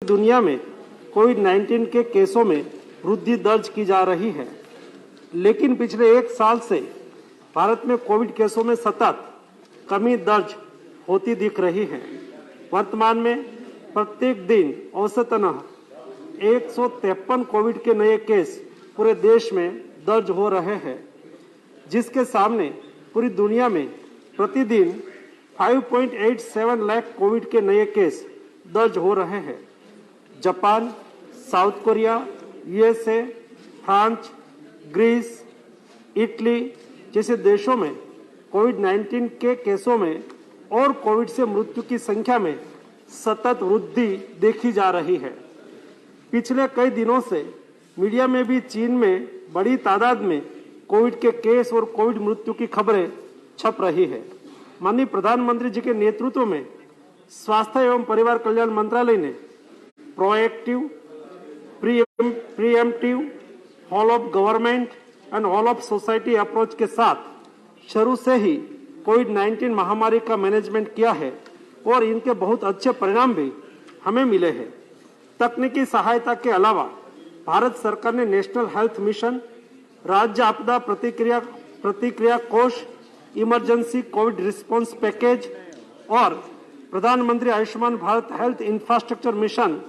दुनिया में कोविड-19 के केसों में वृद्धि दर्ज की जा रही है, लेकिन पिछले एक साल से भारत में कोविड केसों में सतत कमी दर्ज होती दिख रही है। वर्तमान में प्रत्येक दिन औसतन 153 कोविड के नए केस पूरे देश में दर्ज हो रहे हैं, जिसके सामने पूरी दुनिया में प्रतिदिन 5.87 लाख कोविड के नए केस दर्ज हो रहे हैं। Japan, South Korea, USA, France, Greece, Italy जैसे देशों में कोविड-19 के केसों में और कोविड से मृत्यु की संख्या में सतत वृद्धि देखी जा रही है। पिछले कई दिनों से मीडिया में भी चीन में बड़ी तादाद में कोविड के केस और कोविड मृत्यु की खबरें छप रही है। माननीय प्रधानमंत्री जी के नेतृत्व में स्वास्थ्य एवं परिवार कल्याण मंत्रालय ने proactive, preemptive, whole of government and whole of society approach के साथ शुरू से ही कोविड-19 महामारी का मैनेजमेंट किया है और इनके बहुत अच्छे परिणाम भी हमें मिले हैं। तकनीकी सहायता के अलावा भारत सरकार ने नेशनल हेल्थ मिशन, राज्य आपदा प्रतिक्रिया कोष, इमरजेंसी कोविड रिस्पांस पैकेज और प्रधानमंत्री Ayushman Bharat health infrastructure mission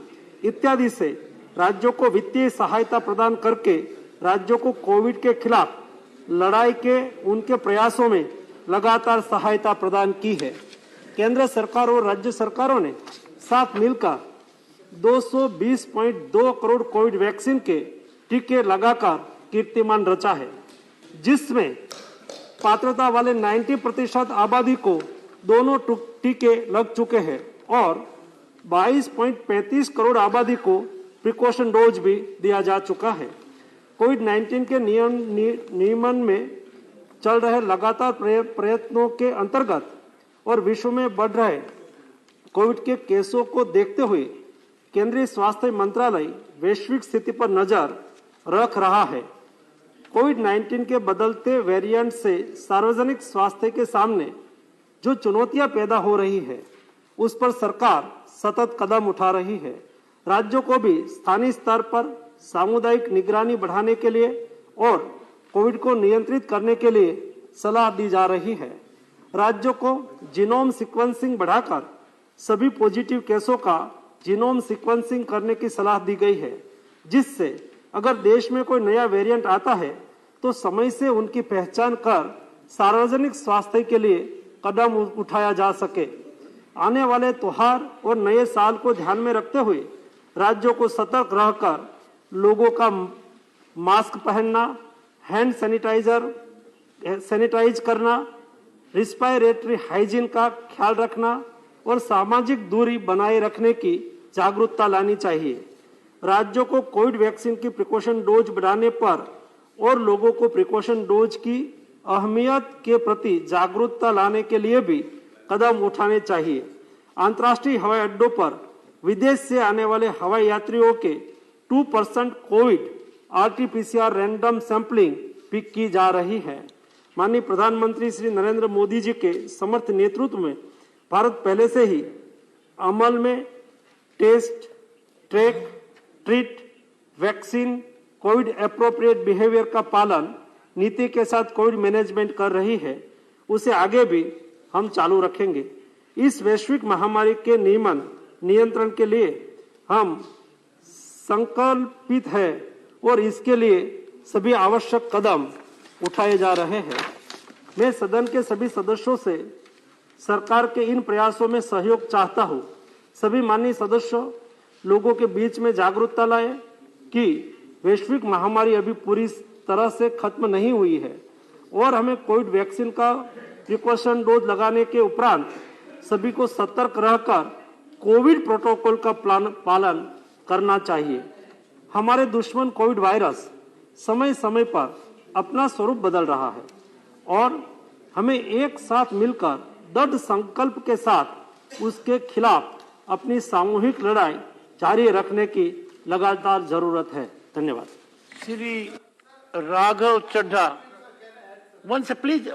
इत्यादि से राज्यों को वित्तीय सहायता प्रदान करके राज्यों को कोविड के खिलाफ लड़ाई के उनके प्रयासों में लगातार सहायता प्रदान की है। केंद्र सरकार और राज्य सरकारों ने साथ मिलकर 220.2 करोड़ कोविड वैक्सीन के टीके लगाकर कीर्तिमान रचा है, जिसमें पात्रता वाले 90% आबादी को दोनों टीके लग चुके हैं और 22.35 करोड़ आबादी को प्रिकॉशन डोज भी दिया जा चुका है। कोविड-19 के नियमन में चल रहे लगातार प्रयत्नों के अंतर्गत और विश्व में बढ़ रहे कोविड के केसों को देखते हुए केंद्रीय स्वास्थ्य मंत्रालय वैश्विक स्थिति पर नजर रख रहा है। कोविड-19 के बदलते वेरिएंट से सार्वजनिक स्वास्थ्य के सामने जो चुनौतियां पैदा हो रही है, उस पर सरकार सतत कदम उठा रही है। राज्यों को भी स्थानीय स्तर पर सामुदायिक निगरानी बढ़ाने के लिए और कोविड को नियंत्रित करने के लिए सलाह दी जा रही है। राज्यों को जीनोम सीक्वेंसिंग बढ़ाकर सभी पॉजिटिव केसों का जीनोम सीक्वेंसिंग करने की सलाह दी गई है, जिससे अगर देश में कोई नया वेरिएंट आता है तो समय से उनकी पहचान कर सार्वजनिक स्वास्थ्य के लिए कदम उठाया जा सके। आने वाले त्योहार और नए साल को ध्यान में रखते हुए राज्यों को सतर्क रहकर लोगों का मास्क पहनना, हैंड सैनिटाइज करना, रिस्पायरेटरी हाइजीन का ख्याल रखना और सामाजिक दूरी बनाए रखने की जागरूकता लानी चाहिए। राज्यों को कोविड वैक्सीन की प्रिकॉशन डोज बढ़ाने पर और लोगों को प्रिकॉशन डोज की अहमियत के प्रति जागरूकता लाने के लिए भी कदम उठाने चाहिए। अंतर्राष्ट्रीय हवाई अड्डों पर विदेश से आने वाले हवाई यात्रियों के 2% कोविड RT-PCR रैंडम सैंपलिंग भी की जा रही है। माननीय प्रधानमंत्री श्री नरेंद्र मोदी जी के समर्थ नेतृत्व में भारत पहले से ही अमल में test, track, treat, vaccine, COVID appropriate behaviour का पालन नीति के साथ कोविड मैनेजमेंट कर रही है। उसे आगे भी हम चालू रखेंगे। इस वैश्विक महामारी के नियंत्रण के लिए हम संकल्पित है और इसके लिए सभी आवश्यक कदम उठाए जा रहे हैं। मैं सदन के सभी सदस्यों से सरकार के इन प्रयासों में सहयोग चाहता हूं। सभी माननीय सदस्य लोगों के बीच में जागरूकता लाए कि वैश्विक महामारी अभी पूरी तरह से खत्म नहीं हुई है और हमें कोविड वैक्सीन का प्रिकॉशन डोज लगाने के उपरांत सभी को सतर्क रहकर कोविड प्रोटोकॉल का पालन करना चाहिए। हमारे दुश्मन कोविड वायरस समय समय पर अपना स्वरूप बदल रहा है और हमें एक साथ मिलकर दृढ़ संकल्प के साथ उसके खिलाफ अपनी सामूहिक लड़ाई जारी रखने की लगातार जरूरत है। धन्यवाद। श्री राघव चड्ढा, वन से प्लीज।